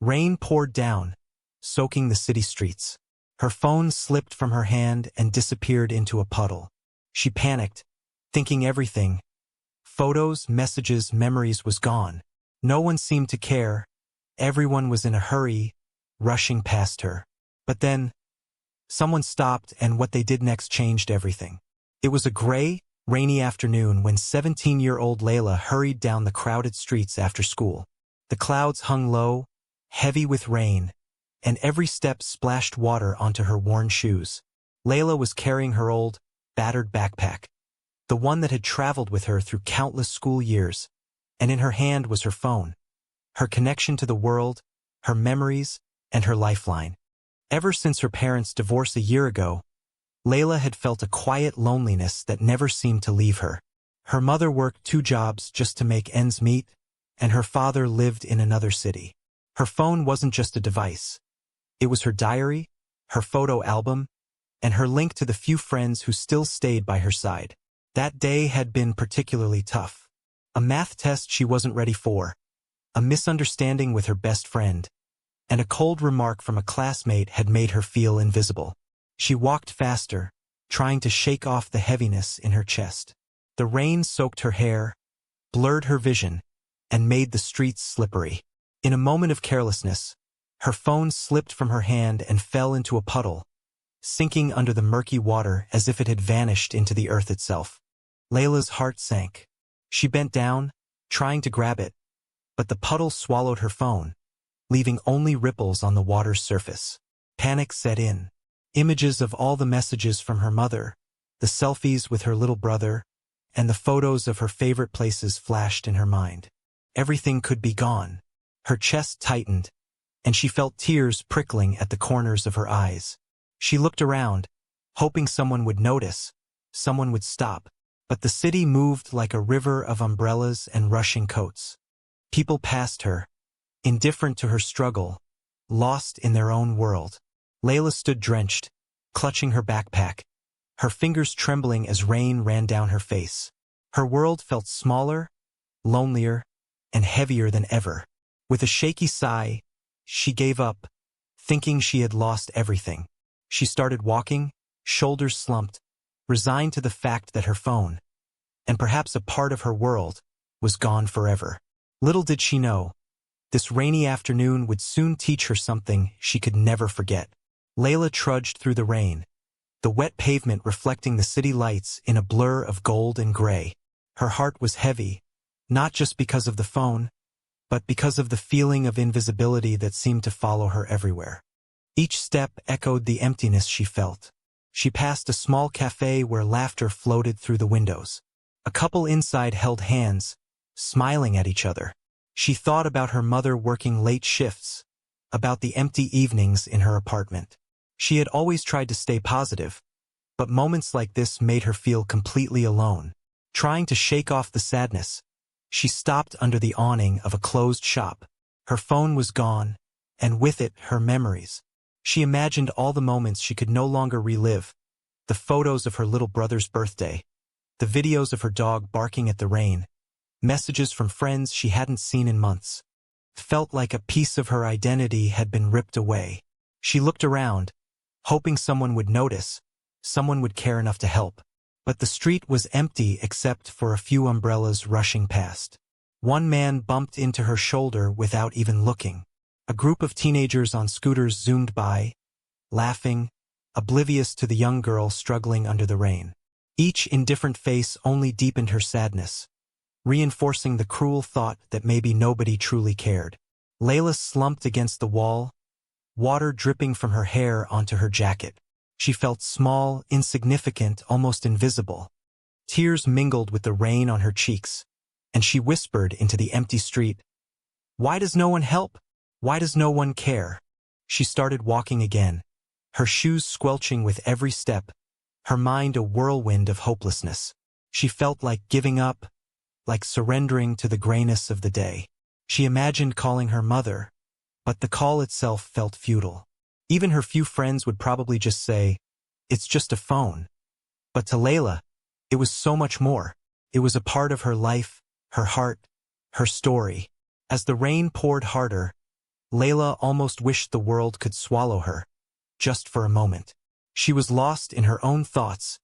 Rain poured down, soaking the city streets. Her phone slipped from her hand and disappeared into a puddle. She panicked, thinking everything, photos, messages, memories, was gone. No one seemed to care. Everyone was in a hurry, rushing past her. But then, someone stopped, and what they did next changed everything. It was a gray, rainy afternoon when 17-year-old Layla hurried down the crowded streets after school. The clouds hung low, heavy with rain, and every step splashed water onto her worn shoes. Layla was carrying her old, battered backpack, the one that had traveled with her through countless school years, and in her hand was her phone, her connection to the world, her memories, and her lifeline. Ever since her parents' divorce a year ago, Layla had felt a quiet loneliness that never seemed to leave her. Her mother worked 2 jobs just to make ends meet, and her father lived in another city. Her phone wasn't just a device. It was her diary, her photo album, and her link to the few friends who still stayed by her side. That day had been particularly tough. A math test she wasn't ready for, a misunderstanding with her best friend, and a cold remark from a classmate had made her feel invisible. She walked faster, trying to shake off the heaviness in her chest. The rain soaked her hair, blurred her vision, and made the streets slippery. In a moment of carelessness, her phone slipped from her hand and fell into a puddle, sinking under the murky water as if it had vanished into the earth itself. Layla's heart sank. She bent down, trying to grab it, but the puddle swallowed her phone, leaving only ripples on the water's surface. Panic set in. Images of all the messages from her mother, the selfies with her little brother, and the photos of her favorite places flashed in her mind. Everything could be gone. Her chest tightened, and she felt tears prickling at the corners of her eyes. She looked around, hoping someone would notice, someone would stop. But the city moved like a river of umbrellas and rushing coats. People passed her, indifferent to her struggle, lost in their own world. Layla stood drenched, clutching her backpack, her fingers trembling as rain ran down her face. Her world felt smaller, lonelier, and heavier than ever. With a shaky sigh, she gave up, thinking she had lost everything. She started walking, shoulders slumped, resigned to the fact that her phone, and perhaps a part of her world, was gone forever. Little did she know, this rainy afternoon would soon teach her something she could never forget. Layla trudged through the rain, the wet pavement reflecting the city lights in a blur of gold and gray. Her heart was heavy, not just because of the phone, but because of the feeling of invisibility that seemed to follow her everywhere. Each step echoed the emptiness she felt. She passed a small cafe where laughter floated through the windows. A couple inside held hands, smiling at each other. She thought about her mother working late shifts, about the empty evenings in her apartment. She had always tried to stay positive, but moments like this made her feel completely alone. Trying to shake off the sadness, she stopped under the awning of a closed shop. Her phone was gone, and with it, her memories. She imagined all the moments she could no longer relive, the photos of her little brother's birthday, the videos of her dog barking at the rain, messages from friends she hadn't seen in months. It felt like a piece of her identity had been ripped away. She looked around, hoping someone would notice, someone would care enough to help. But the street was empty except for a few umbrellas rushing past. One man bumped into her shoulder without even looking. A group of teenagers on scooters zoomed by, laughing, oblivious to the young girl struggling under the rain. Each indifferent face only deepened her sadness, reinforcing the cruel thought that maybe nobody truly cared. Layla slumped against the wall, water dripping from her hair onto her jacket. She felt small, insignificant, almost invisible. Tears mingled with the rain on her cheeks, and she whispered into the empty street, "Why does no one help? Why does no one care?" She started walking again, her shoes squelching with every step, her mind a whirlwind of hopelessness. She felt like giving up, like surrendering to the grayness of the day. She imagined calling her mother, but the call itself felt futile. Even her few friends would probably just say, "It's just a phone." But to Layla, it was so much more. It was a part of her life, her heart, her story. As the rain poured harder, Layla almost wished the world could swallow her, just for a moment. She was lost in her own thoughts,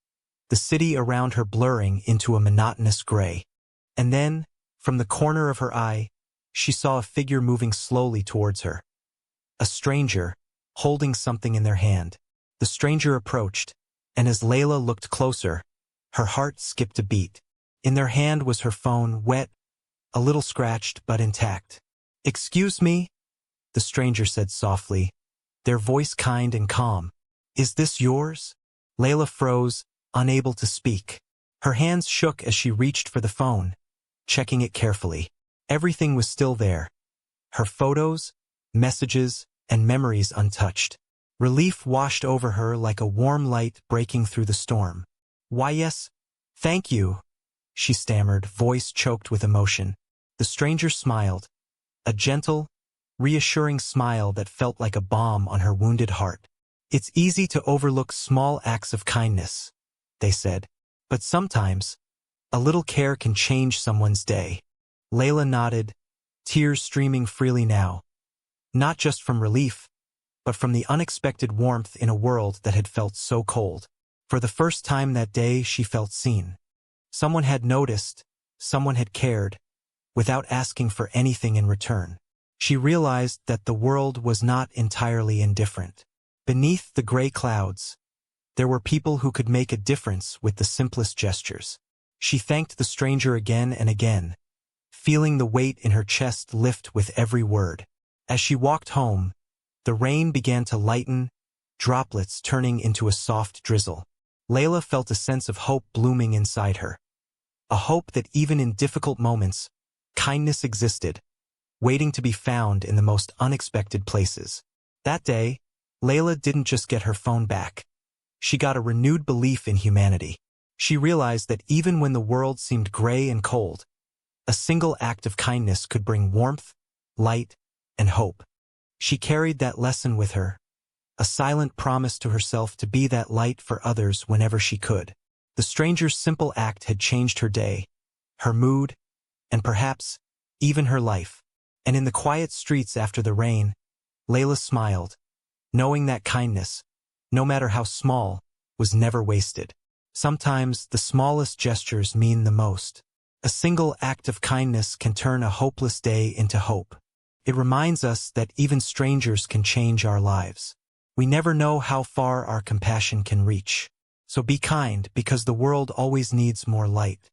the city around her blurring into a monotonous gray. And then, from the corner of her eye, she saw a figure moving slowly towards her. A stranger, holding something in their hand. The stranger approached, and as Layla looked closer, her heart skipped a beat. In their hand was her phone, wet, a little scratched but intact. "Excuse me?" the stranger said softly, their voice kind and calm. "Is this yours?" Layla froze, unable to speak. Her hands shook as she reached for the phone, checking it carefully. Everything was still there. Her photos, messages, and memories untouched. Relief washed over her like a warm light breaking through the storm. "Why yes, thank you," she stammered, voice choked with emotion. The stranger smiled, a gentle, reassuring smile that felt like a balm on her wounded heart. "It's easy to overlook small acts of kindness," they said, "but sometimes, a little care can change someone's day." Layla nodded, tears streaming freely now, not just from relief, but from the unexpected warmth in a world that had felt so cold. For the first time that day, she felt seen. Someone had noticed, someone had cared, without asking for anything in return. She realized that the world was not entirely indifferent. Beneath the gray clouds, there were people who could make a difference with the simplest gestures. She thanked the stranger again and again, feeling the weight in her chest lift with every word. As she walked home, the rain began to lighten, droplets turning into a soft drizzle. Layla felt a sense of hope blooming inside her. A hope that even in difficult moments, kindness existed, waiting to be found in the most unexpected places. That day, Layla didn't just get her phone back. She got a renewed belief in humanity. She realized that even when the world seemed gray and cold, a single act of kindness could bring warmth, light, and hope. She carried that lesson with her, a silent promise to herself to be that light for others whenever she could. The stranger's simple act had changed her day, her mood, and perhaps even her life. And in the quiet streets after the rain, Layla smiled, knowing that kindness, no matter how small, was never wasted. Sometimes the smallest gestures mean the most. A single act of kindness can turn a hopeless day into hope. It reminds us that even strangers can change our lives. We never know how far our compassion can reach. So be kind, because the world always needs more light.